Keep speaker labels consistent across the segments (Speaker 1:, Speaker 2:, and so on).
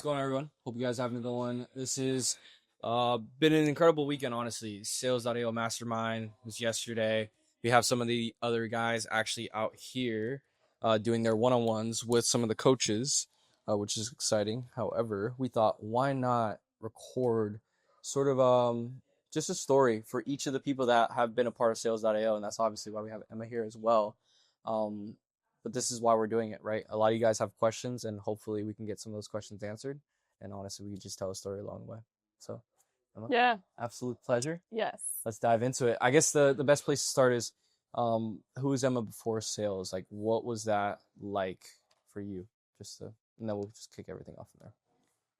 Speaker 1: What's going on, everyone? Hope you guys are having a good one. This is been an incredible weekend, honestly. Sales.io Mastermind was yesterday. We have some of the other guys actually out here doing their one-on-ones with some of the coaches, which is exciting. However, we thought, why not record sort of just a story for each of the people that have been a part of Sales.io, and that's obviously why we have Emma here as well. Um, but this is why we're doing it, right? A lot of you guys have questions, and hopefully we can get some of those questions answered. And honestly, we can just tell a story along the way. So, Emma,
Speaker 2: Yeah.
Speaker 1: absolute pleasure.
Speaker 2: Yes.
Speaker 1: Let's dive into it. I guess the best place to start is who was Emma before sales? Like, what was that like for you? And then we'll just kick everything off from there.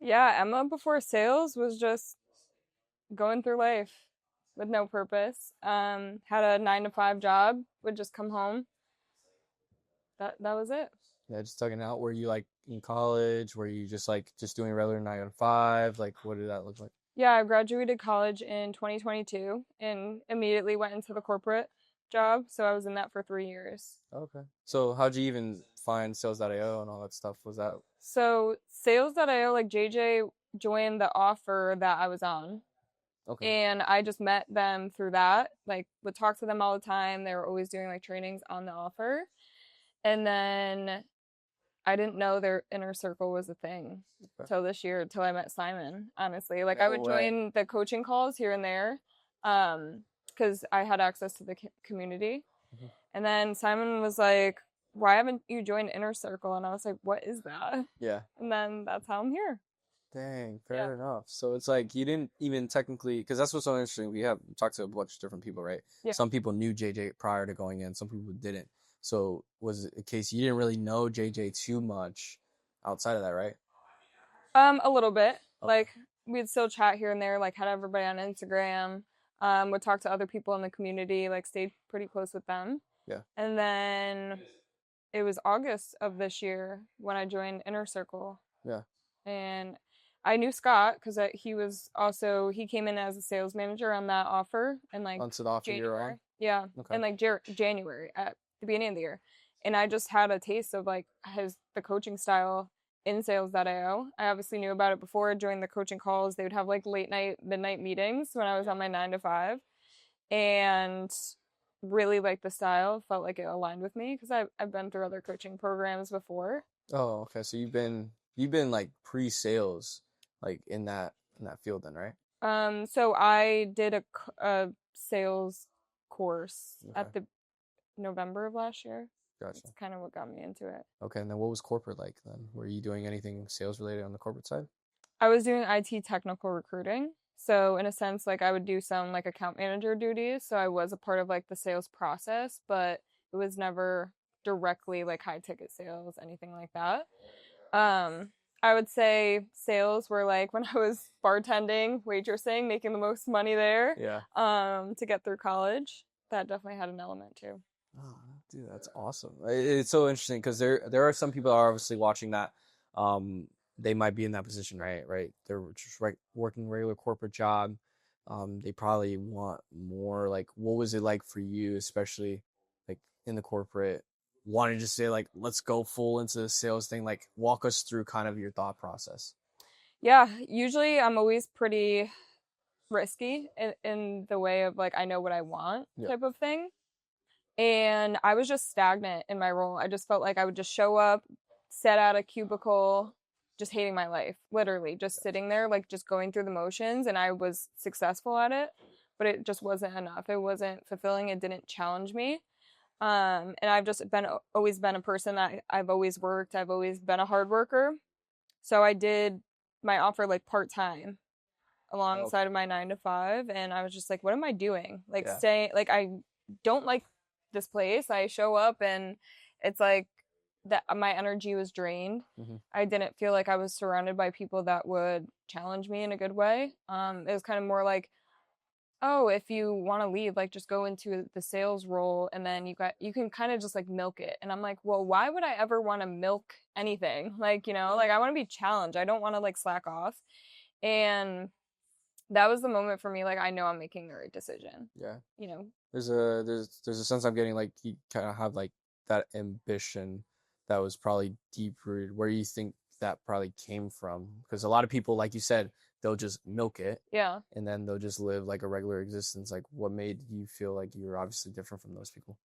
Speaker 2: Yeah, Emma before sales was just going through life with no purpose. Had a 9 to 5 job, would just come home. That was it.
Speaker 1: Yeah, just tugging out. Were you like in college? Were you just doing regular 9 to 5? Like, what did that look like?
Speaker 2: Yeah, I graduated college in 2022 and immediately went into the corporate job. So I was in that for 3 years.
Speaker 1: Okay. So how'd you even find sales.io and all that stuff? Was that
Speaker 2: So sales.io, like JJ joined the offer that I was on.
Speaker 1: okay?
Speaker 2: And I just met them through that. Like, would talk to them all the time. They were always doing like trainings on the offer. And then I didn't know their inner circle was a thing
Speaker 1: Okay.
Speaker 2: till this year, till I met Simon, honestly. Like, I
Speaker 1: No
Speaker 2: would
Speaker 1: way.
Speaker 2: join the coaching calls here and there because I had access to the community.
Speaker 1: Mhm.
Speaker 2: And then Simon was like, why haven't you joined Inner Circle? And I was like, what is that?
Speaker 1: Yeah.
Speaker 2: And then that's how I'm here.
Speaker 1: Dang,
Speaker 2: Yeah.
Speaker 1: fair enough. So it's like you didn't even technically, because that's what's so interesting. We have talked to a bunch of different people, right?
Speaker 2: Yeah.
Speaker 1: Some people knew JJ prior to going in, some people didn't. So was it a case you didn't really know JJ too much outside of that, right?
Speaker 2: A little bit.
Speaker 1: Okay.
Speaker 2: Like, we'd still chat here and there, like had everybody on Instagram. Would talk to other people in the community, like stayed pretty close with them.
Speaker 1: Yeah.
Speaker 2: And then it was August of this year when I joined Inner Circle.
Speaker 1: Yeah.
Speaker 2: And I knew Scott because he came in as a sales manager on that offer in like
Speaker 1: Onto the offer you're
Speaker 2: January.
Speaker 1: on?
Speaker 2: Yeah.
Speaker 1: Okay.
Speaker 2: In like January at the beginning of the year. And I just had a taste of like the coaching style in sales.io. I obviously knew about it before. During the coaching calls, they would have like late night, midnight meetings when I was on my 9 to 5. And really liked the style, felt like it aligned with me because I've been through other coaching programs before.
Speaker 1: Oh, okay. So you've been like pre-sales, like in that field then, right?
Speaker 2: So I did a sales course
Speaker 1: Okay.
Speaker 2: at the November of last year.
Speaker 1: Gotcha.
Speaker 2: That's kind of what got me into it.
Speaker 1: Okay, and then what was corporate like then? Were you doing anything sales related on the corporate side?
Speaker 2: I was doing IT technical recruiting. So in a sense, like I would do some like account manager duties. So I was a part of like the sales process, but it was never directly like high ticket sales, anything like that. I would say sales were like when I was bartending, waitressing, making the most money there.
Speaker 1: Yeah.
Speaker 2: To get through college. That definitely had an element too.
Speaker 1: Oh, dude, that's awesome. It's so interesting because there are some people that are obviously watching that they might be in that position, right? Right. They're just working regular corporate job. They probably want more. Like, what was it like for you, especially like in the corporate, wanting to say like, let's go full into the sales thing? Like, walk us through kind of your thought process.
Speaker 2: Yeah, usually I'm always pretty risky in the way of like I know what I want
Speaker 1: Yeah.
Speaker 2: type of thing. And I was just stagnant in my role. I just felt like I would just show up, sit at a cubicle, just hating my life, literally just sitting there, like just going through the motions. And I was successful at it, but it just wasn't enough. It wasn't fulfilling. It didn't challenge me. And I've just always been a person that I've always worked. I've always been a hard worker. So I did my offer like part time alongside of my 9 to 5, and I was just like, what am I doing? Like
Speaker 1: Yeah.
Speaker 2: staying, like I don't like this place. I show up and it's like that my energy was drained.
Speaker 1: Mm-hmm.
Speaker 2: I didn't feel like I was surrounded by people that would challenge me in a good way. It was kind of more like, oh, if you want to leave, like just go into the sales role and then you can kind of just like milk it. And I'm like, well, why would I ever want to milk anything? Like, like I want to be challenged. I don't want to like slack off. And that was the moment for me, like I know I'm making the right decision.
Speaker 1: Yeah.
Speaker 2: You know.
Speaker 1: There's a sense I'm getting like you kind of have like that ambition that was probably deep rooted. Where you think that probably came from? Because a lot of people, like you said, they'll just milk it
Speaker 2: Yeah.
Speaker 1: and then they'll just live like a regular existence. Like, what made you feel like you were obviously different from those people?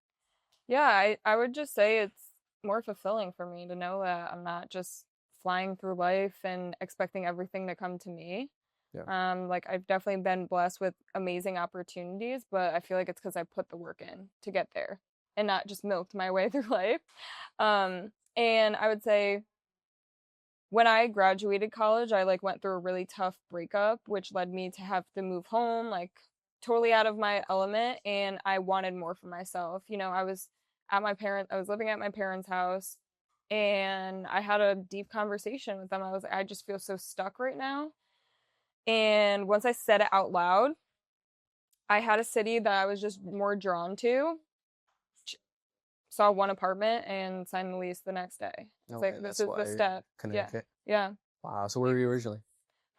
Speaker 2: Yeah, I would just say it's more fulfilling for me to know that I'm not just flying through life and expecting everything to come to me.
Speaker 1: Yeah.
Speaker 2: Like I've definitely been blessed with amazing opportunities, but I feel like it's because I put the work in to get there and not just milked my way through life. And I would say when I graduated college, I like went through a really tough breakup, which led me to have to move home, like totally out of my element, and I wanted more for myself. I was living at my parents' house, and I had a deep conversation with them. I was like, I just feel so stuck right now. And once I said it out loud, I had a city that I was just more drawn to. Saw one apartment and signed the lease the next day. It's
Speaker 1: Okay,
Speaker 2: like this
Speaker 1: that's
Speaker 2: is the
Speaker 1: why
Speaker 2: step. Yeah.
Speaker 1: Connecticut.
Speaker 2: Yeah.
Speaker 1: Wow. So where were you originally?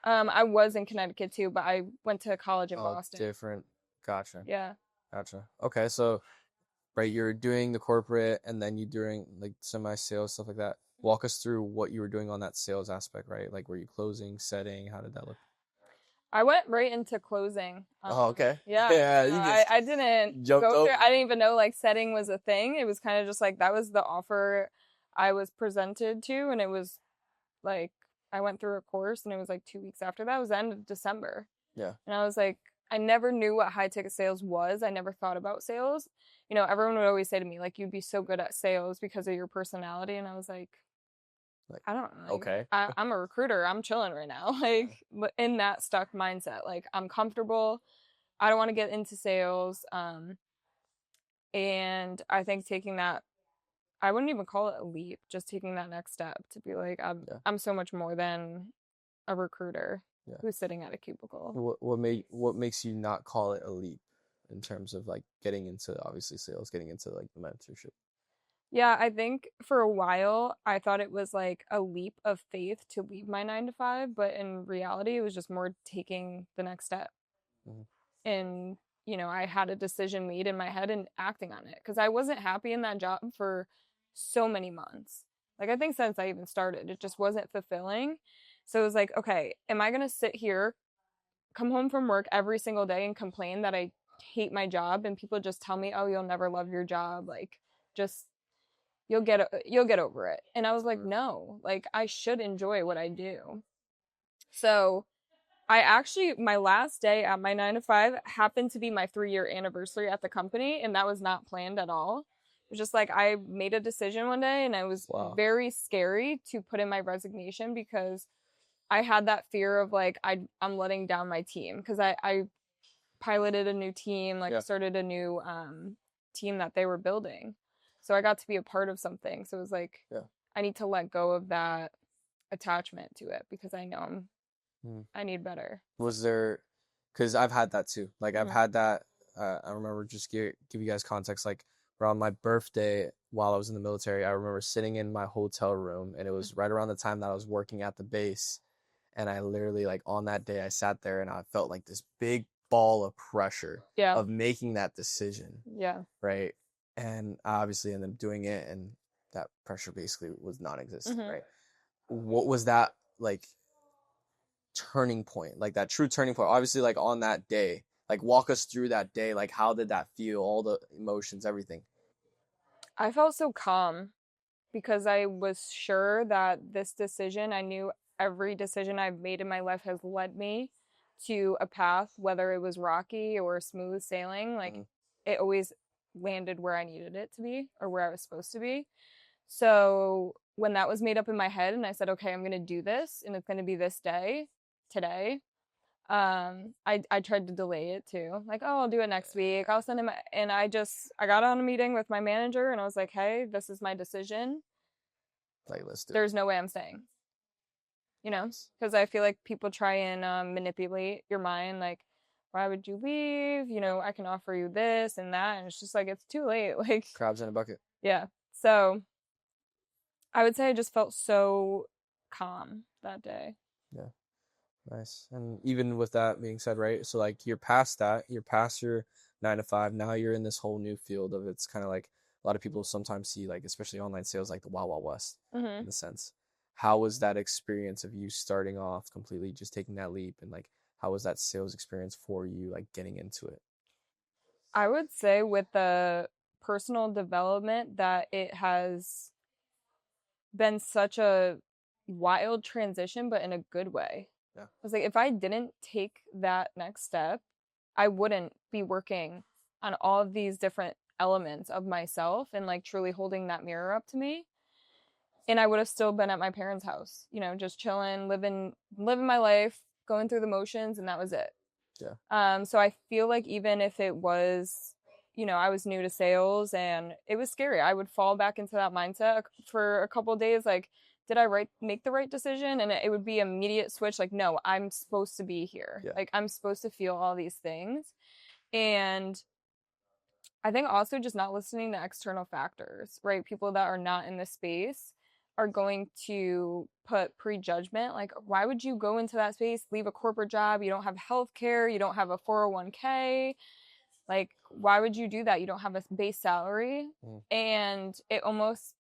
Speaker 2: I was in Connecticut too, but I went to college in
Speaker 1: Oh,
Speaker 2: Boston.
Speaker 1: different. Gotcha.
Speaker 2: Yeah.
Speaker 1: Gotcha. Okay, so right, you're doing the corporate and then you doing like semi-sales stuff like that. Walk us through what you were doing on that sales aspect, right? Like, were you closing, setting? How did that look?
Speaker 2: I went right into closing.
Speaker 1: Oh, okay.
Speaker 2: Yeah.
Speaker 1: Yeah,
Speaker 2: No,
Speaker 1: you
Speaker 2: I,
Speaker 1: just
Speaker 2: I didn't
Speaker 1: jumped
Speaker 2: go
Speaker 1: over
Speaker 2: through. I
Speaker 1: it.
Speaker 2: didn't even know like setting was a thing. It was kind of just like that was the offer I was presented to, and it was like I went through a course, and it was like 2 weeks after that. It was the end of December,
Speaker 1: Yeah.
Speaker 2: and I was like, I never knew what high ticket sales was. I never thought about sales. Everyone would always say to me like, "You'd be so good at sales because of your personality," and I was like,
Speaker 1: Like,
Speaker 2: I don't know. Like,
Speaker 1: okay.
Speaker 2: I'm a recruiter. I'm chilling right now. Like in that stuck mindset. Like I'm comfortable. I don't want to get into sales. And I think taking that, I wouldn't even call it a leap. Just taking that next step to be like,
Speaker 1: Yeah.
Speaker 2: I'm so much more than a recruiter
Speaker 1: Yeah.
Speaker 2: who's sitting at a cubicle.
Speaker 1: What makes you not call it a leap in terms of like getting into obviously sales, getting into like the mentorship?
Speaker 2: Yeah, I think for a while I thought it was like a leap of faith to leave my 9 to 5, but in reality, it was just more taking the next step.
Speaker 1: Hmm.
Speaker 2: And, I had a decision made in my head and acting on it because I wasn't happy in that job for so many months. Like, I think since I even started, it just wasn't fulfilling. So it was like, okay, am I going to sit here, come home from work every single day and complain that I hate my job and people just tell me, "Oh, you'll never love your job." Like, just you'll get over it. And I was like, no, like I should enjoy what I do. So I actually, my last day at my 9 to 5 happened to be my 3 year anniversary at the company, and that was not planned at all. It was just like I made a decision one day, and it was
Speaker 1: Wow.
Speaker 2: very scary to put in my resignation because I had that fear of like I'm letting down my team because I piloted a new team, like
Speaker 1: Yeah.
Speaker 2: started a new team that they were building. So I got to be a part of something. So it was like
Speaker 1: Yeah.
Speaker 2: I need to let go of that attachment to it because I know
Speaker 1: Mhm.
Speaker 2: I need better.
Speaker 1: Was there, because I've had that too. Like I've
Speaker 2: Mhm.
Speaker 1: had that. I remember just give you guys context. Like around my birthday, while I was in the military, I remember sitting in my hotel room, and it was right around the time that I was working at the base. And I literally, like on that day, I sat there and I felt like this big ball of pressure
Speaker 2: Yeah.
Speaker 1: of making that decision,
Speaker 2: Yeah.
Speaker 1: right? And I obviously ended up doing it, and that pressure basically was non-existent,
Speaker 2: Mhm.
Speaker 1: right? What was that like turning point, like that true turning point? Obviously, like on that day, like walk us through that day. Like how did that feel? All the emotions, everything.
Speaker 2: I felt so calm because I was sure that this decision, I knew every decision I've made in my life has led me to a path, whether it was rocky or smooth sailing. Like
Speaker 1: Hmm.
Speaker 2: it always landed where I needed it to be or where I was supposed to be. So when that was made up in my head and I said, okay, I'm going to do this and it's going to be this day, today, I tried to delay it too. Like, oh, I'll do it next week. I'll send him. And I got on a meeting with my manager and I was like, hey, this is my decision.
Speaker 1: Like let's do it.
Speaker 2: There's no way I'm staying, because I feel like people try and manipulate your mind. Like, why would you leave? I can offer you this and that. And it's just like, it's too late. Like,
Speaker 1: Crabs in a bucket.
Speaker 2: yeah. So I would say I just felt so calm that day.
Speaker 1: Yeah. Nice. And even with that being said, right? So like you're past that, you're past your 9 to 5. Now you're in this whole new field of it's kind of like a lot of people sometimes see like especially online sales like the Wild Wild West
Speaker 2: Hmm.
Speaker 1: in the sense. how was that experience of you starting off completely just taking that leap, and like how was that sales experience for you, like getting into it?
Speaker 2: I would say with the personal development that it has been such a wild transition, but in a good way.
Speaker 1: Yeah.
Speaker 2: I was like, if I didn't take that next step, I wouldn't be working on all of these different elements of myself and like truly holding that mirror up to me. And I would have still been at my parents' house, just chilling, living my life, going through the motions, and that was it.
Speaker 1: Yeah.
Speaker 2: So I feel like even if it was, I was new to sales and it was scary, I would fall back into that mindset for a couple of days. Like, did I make the right decision? And it would be immediate switch. Like, no, I'm supposed to be here.
Speaker 1: Yeah.
Speaker 2: Like, I'm supposed to feel all these things. And I think also just not listening to external factors, right? People that are not in the space are going to put prejudgment. Like, why would you go into that space, leave a corporate job? You don't have health care, you don't have a 401k. Like, why would you do that? You don't have a base salary. And it almost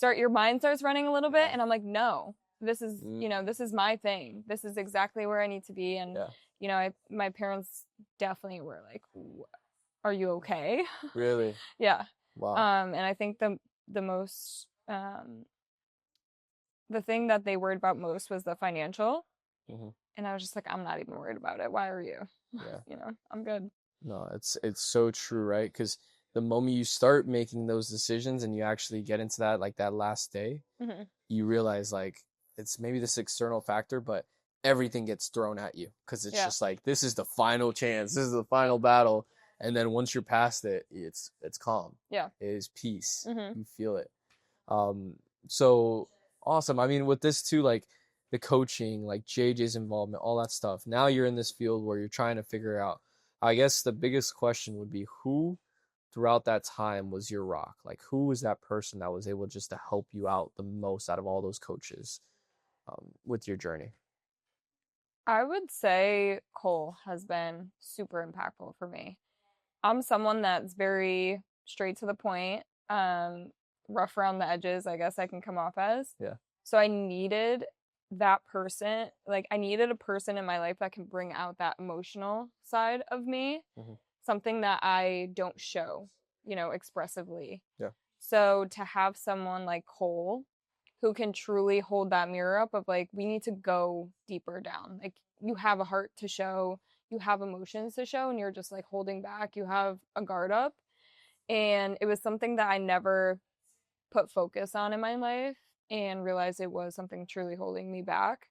Speaker 2: your mind starts running a little bit. And I'm like, no, this is, this is my thing. This is exactly where I need to be. And, my parents definitely were like, are you okay?
Speaker 1: Really?
Speaker 2: Yeah.
Speaker 1: Wow.
Speaker 2: And I think the most the thing that they worried about most was the financial. And I was just like, I'm not even worried about it. Why are you?
Speaker 1: Yeah.
Speaker 2: I'm good.
Speaker 1: No, it's so true, right? Because the moment you start making those decisions and you actually get into that, like that last day, you realize like it's maybe this external factor, but everything gets thrown at you because it's just like, this is the final chance, this is the final battle. And then once you're past it, it's calm.
Speaker 2: Yeah.
Speaker 1: It is peace. You feel it. So awesome. I mean, with this too, like the coaching, like JJ's involvement, all that stuff. Now you're in this field where you're trying to figure out, I guess the biggest question would be, who throughout that time was your rock? Like, who was that person that was able just to help you out the most out of all those coaches with your journey?
Speaker 2: I would say Cole has been super impactful for me. I'm someone that's very straight to the point, rough around the edges, I guess I can come off as.
Speaker 1: Yeah.
Speaker 2: So I needed that person. Like, I needed a person in my life that can bring out that emotional side of me, something that I don't show, expressively.
Speaker 1: Yeah.
Speaker 2: So to have someone like Cole who can truly hold that mirror up of like, we need to go deeper down. Like, you have a heart to show, you have emotions to show, and you're just like holding back, you have a guard up. And it was something that I never put focus on in my life and realized it was something truly holding me back.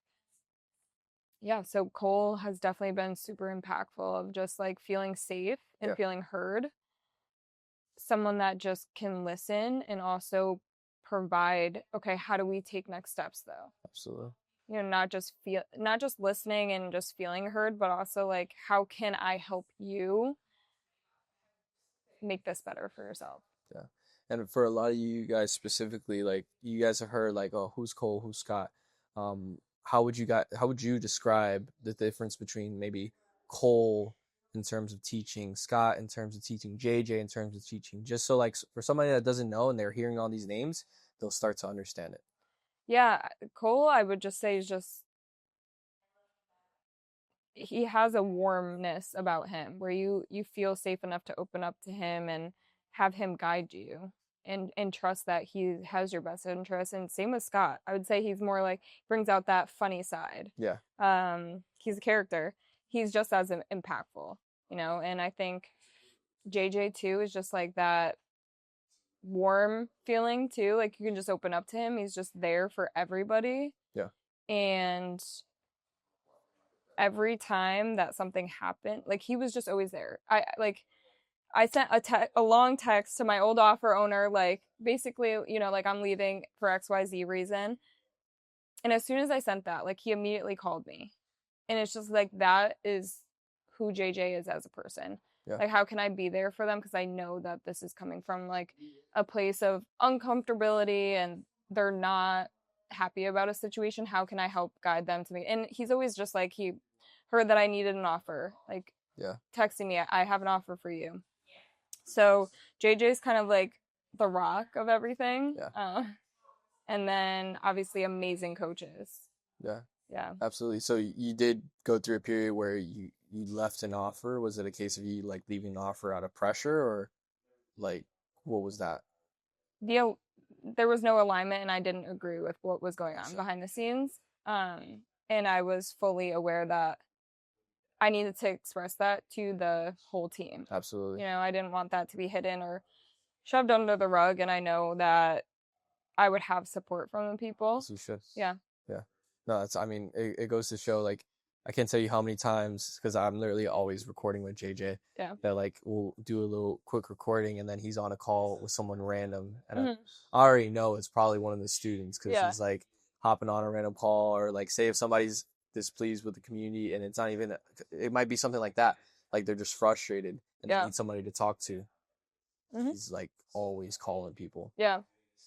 Speaker 2: Yeah, so Cole has definitely been super impactful of just like feeling safe and feeling heard. Someone that just can listen and also provide, okay, how do we take next steps though?
Speaker 1: Absolutely.
Speaker 2: Not just listening and just feeling heard, but also like, how can I help you make this better for yourself?
Speaker 1: Yeah. And for a lot of you guys specifically, like you guys have heard like, oh, who's Cole, who's Scott? How would you describe the difference between maybe Cole in terms of teaching, Scott in terms of teaching, JJ in terms of teaching, just so like for somebody that doesn't know and they're hearing all these names, they'll start to understand it.
Speaker 2: Yeah, Cole, I would just say, is just, he has a warmness about him where you feel safe enough to open up to him and have him guide you and trust that he has your best interest. And same with Scott. I would say he's more like, brings out that funny side.
Speaker 1: Yeah.
Speaker 2: He's a character. He's just as impactful, and I think JJ too is just like that warm feeling too. Like, you can just open up to him. He's just there for everybody.
Speaker 1: Yeah.
Speaker 2: And every time that something happened, like, he was just always there. I sent a long text to my old offer owner, like, basically, like, I'm leaving for XYZ reason. And as soon as I sent that, like, he immediately called me. And it's just like, that is who JJ is as a person.
Speaker 1: Yeah.
Speaker 2: Like, how can I be there for them? Because I know that this is coming from like a place of uncomfortability and they're not happy about a situation. How can I help guide them to me? And he's always just like, he heard that I needed an offer, like, texting me, I have an offer for you. So JJ's kind of like the rock of everything.
Speaker 1: Yeah.
Speaker 2: And then obviously amazing coaches.
Speaker 1: Yeah,
Speaker 2: Yeah.
Speaker 1: absolutely. So you did go through a period where you left an offer. Was it a case of you like leaving an offer out of pressure, or like what was that?
Speaker 2: The there was no alignment and I didn't agree with what was going on
Speaker 1: Gotcha.
Speaker 2: behind the scenes. And I was fully aware that I needed to express that to the whole team.
Speaker 1: Absolutely.
Speaker 2: I didn't want that to be hidden or shoved under the rug, and I know that I would have support from the people.
Speaker 1: As you should.
Speaker 2: Yeah.
Speaker 1: Yeah. No, that's, I mean, it goes to show, like, I can't tell you how many times, because I'm literally always recording with JJ,
Speaker 2: Yeah.
Speaker 1: that, like, we'll do a little quick recording and then he's on a call with someone random. And
Speaker 2: Hmm.
Speaker 1: I already know it's probably one of the students because
Speaker 2: Yeah.
Speaker 1: he's, like, hopping on a random call, or, like, say if somebody's displeased with the community and it's not even, it might be something like that. Like, they're just frustrated and they
Speaker 2: Yeah.
Speaker 1: need somebody to talk to.
Speaker 2: Hmm.
Speaker 1: He's, like, always calling people.
Speaker 2: Yeah.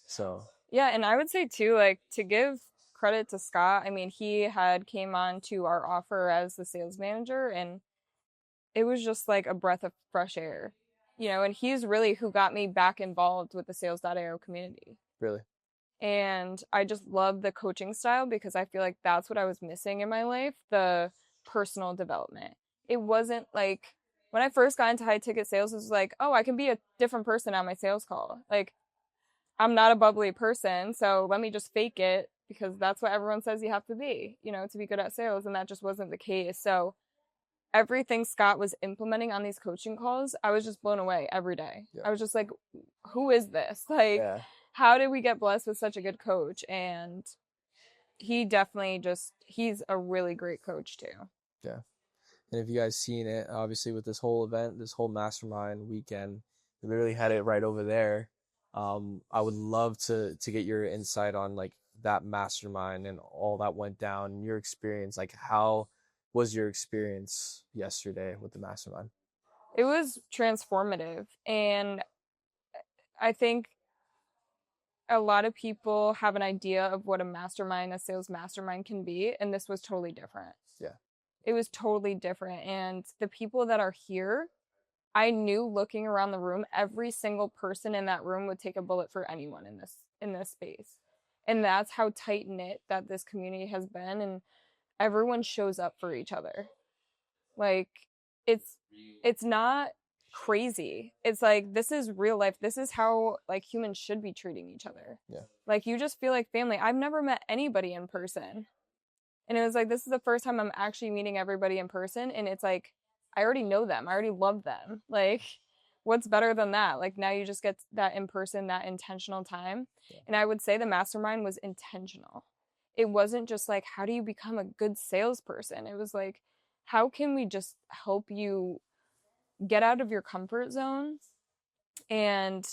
Speaker 1: So,
Speaker 2: Yeah, and I would say too, like, to give credit to Scott, I mean, he had came on to our offer as the sales manager, and it was just like a breath of fresh air. And he's really who got me back involved with the sales.io community.
Speaker 1: really.
Speaker 2: And I just love the coaching style because I feel like that's what I was missing in my life, the personal development. It wasn't like when I first got into high ticket sales, it was like, oh, I can be a different person on my sales call. Like, I'm not a bubbly person, so let me just fake it because that's what everyone says you have to be good at sales. And that just wasn't the case. So everything Scott was implementing on these coaching calls, I was just blown away every day.
Speaker 1: Yeah.
Speaker 2: I was just like, who is this? Like,
Speaker 1: Yeah.
Speaker 2: how did we get blessed with such a good coach? And he definitely he's a really great coach too.
Speaker 1: Yeah. And if you guys seen it, obviously with this whole event, this whole mastermind weekend, we literally had it right over there. I would love to get your insight on like that mastermind and all that went down and your experience. Like, how was your experience yesterday with the mastermind?
Speaker 2: It was transformative. And I think a lot of people have an idea of what a sales mastermind can be. And this was totally different.
Speaker 1: Yeah.
Speaker 2: It was totally different. And the people that are here, I knew looking around the room, every single person in that room would take a bullet for anyone in this space. And that's how tight knit that this community has been, and everyone shows up for each other. Like, it's not crazy. It's like, this is real life. This is how like humans should be treating each other.
Speaker 1: Yeah.
Speaker 2: Like, you just feel like family. I've never met anybody in person. And it was like, this is the first time I'm actually meeting everybody in person. And it's like, I already know them. I already love them. Like, what's better than that? Like, now you just get that in person, that intentional time.
Speaker 1: Yeah.
Speaker 2: And I would say the mastermind was intentional. It wasn't just like, how do you become a good salesperson? It was like, how can we just help you get out of your comfort zone? And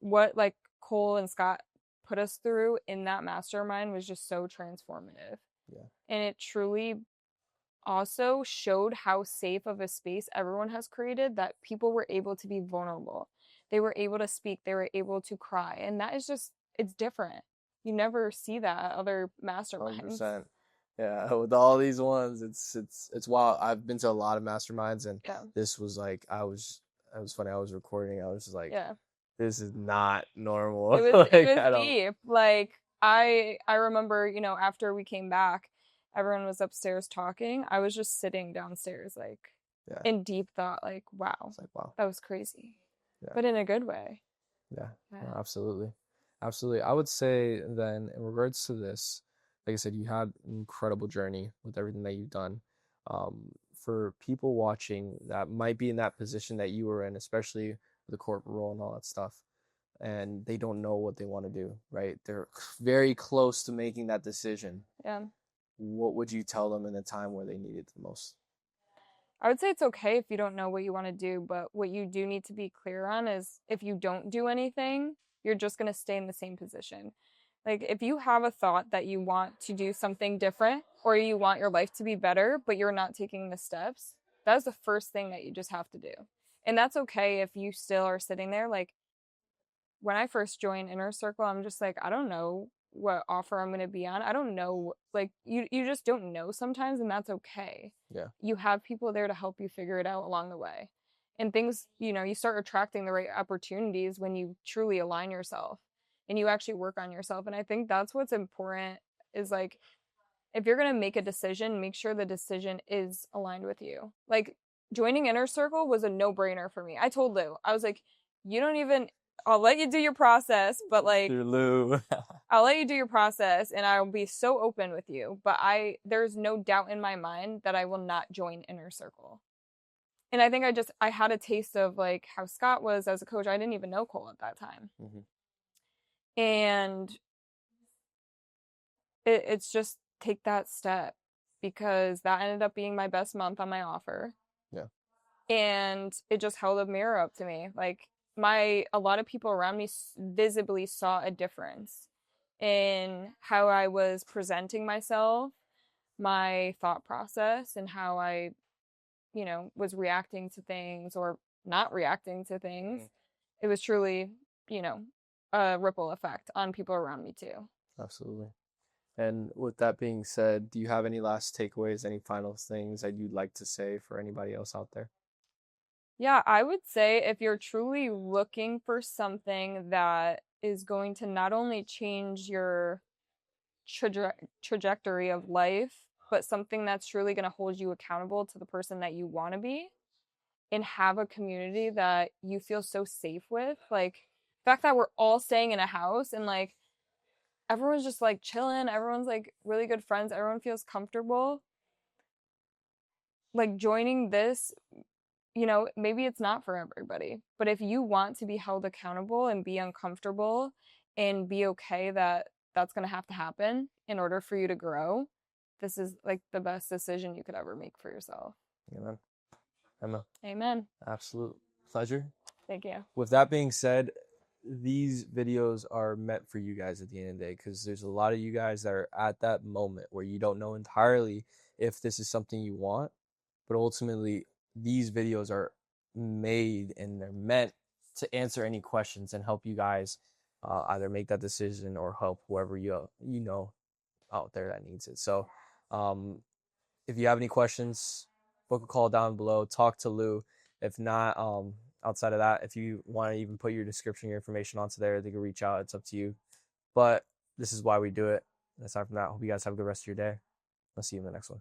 Speaker 2: what like Cole and Scott put us through in that mastermind was just so transformative.
Speaker 1: Yeah.
Speaker 2: And it truly also showed how safe of a space everyone has created, that people were able to be vulnerable. They were able to speak, they were able to cry. And that is just, it's different. You never see that at other masterminds.
Speaker 1: 100%. Yeah, with all these ones, it's wild. I've been to a lot of masterminds, and
Speaker 2: Yeah.
Speaker 1: this was like it was funny. I was recording. I was just like,
Speaker 2: Yeah.
Speaker 1: this is not normal.
Speaker 2: It was
Speaker 1: Like,
Speaker 2: it
Speaker 1: at
Speaker 2: was
Speaker 1: all.
Speaker 2: deep. Like, I remember, after we came back, everyone was upstairs talking. I was just sitting downstairs, like,
Speaker 1: Yeah.
Speaker 2: in deep thought, like, wow,
Speaker 1: It's like, wow.
Speaker 2: that was crazy.
Speaker 1: Yeah.
Speaker 2: But in a good way.
Speaker 1: Yeah.
Speaker 2: Yeah.
Speaker 1: No, absolutely. Absolutely. I would say then, in regards to this, like I said, you had an incredible journey with everything that you've done. For people watching that might be in that position that you were in, especially the corporate role and all that stuff, and they don't know what they want to do, right? They're very close to making that decision.
Speaker 2: Yeah.
Speaker 1: What would you tell them in the time where they need it the most?
Speaker 2: I would say it's okay if you don't know what you want to do, but what you do need to be clear on is if you don't do anything, you're just going to stay in the same position. Like, if you have a thought that you want to do something different or you want your life to be better, but you're not taking the steps, that's the first thing that you just have to do. And that's okay if you still are sitting there. Like, when I first joined Inner Circle, I'm just like, I don't know what offer I'm going to be on. I don't know. Like, you just don't know sometimes, and that's okay.
Speaker 1: Yeah.
Speaker 2: You have people there to help you figure it out along the way. And things, you start attracting the right opportunities when you truly align yourself. and you actually work on yourself. And I think that's what's important is like, if you're going to make a decision, make sure the decision is aligned with you. Like joining Inner Circle was a no-brainer for me. I told Lou, I was like, you don't even, I'll let you do your process, but like,
Speaker 1: Through Lou.
Speaker 2: I'll let you do your process and I'll be so open with you. But there's no doubt in my mind that I will not join Inner Circle. And I think I had a taste of like how Scott was as a coach. I didn't even know Cole at that time.
Speaker 1: Mhm.
Speaker 2: And it's just take that step, because that ended up being my best month on my offer.
Speaker 1: Yeah.
Speaker 2: And it just held a mirror up to me. Like a lot of people around me visibly saw a difference in how I was presenting myself, my thought process, and how I, was reacting to things or not reacting to things. It was truly, you know, a ripple effect on people around me too.
Speaker 1: Absolutely. And with that being said, do you have any last takeaways, any final things that you'd like to say for anybody else out there?
Speaker 2: Yeah, I would say if you're truly looking for something that is going to not only change your trajectory of life, but something that's truly going to hold you accountable to the person that you want to be, and have a community that you feel so safe with. Like the fact that we're all staying in a house and like everyone's just like chilling, everyone's like really good friends, everyone feels comfortable. Like joining this, maybe it's not for everybody, but if you want to be held accountable and be uncomfortable and be okay that that's going to have to happen in order for you to grow, this is like the best decision you could ever make for yourself.
Speaker 1: Amen. Emma,
Speaker 2: Amen.
Speaker 1: absolute pleasure.
Speaker 2: Thank you.
Speaker 1: With that being said, these videos are meant for you guys at the end of the day, because there's a lot of you guys that are at that moment where you don't know entirely if this is something you want, but ultimately these videos are made and they're meant to answer any questions and help you guys either make that decision or help whoever you know out there that needs it. So um, if you have any questions, book a call down below, talk to Lou. If not, outside of that, if you want to even put your description, your information onto there, they can reach out. It's up to you. But this is why we do it. And aside from that, I hope you guys have a good rest of your day. I'll see you in the next one.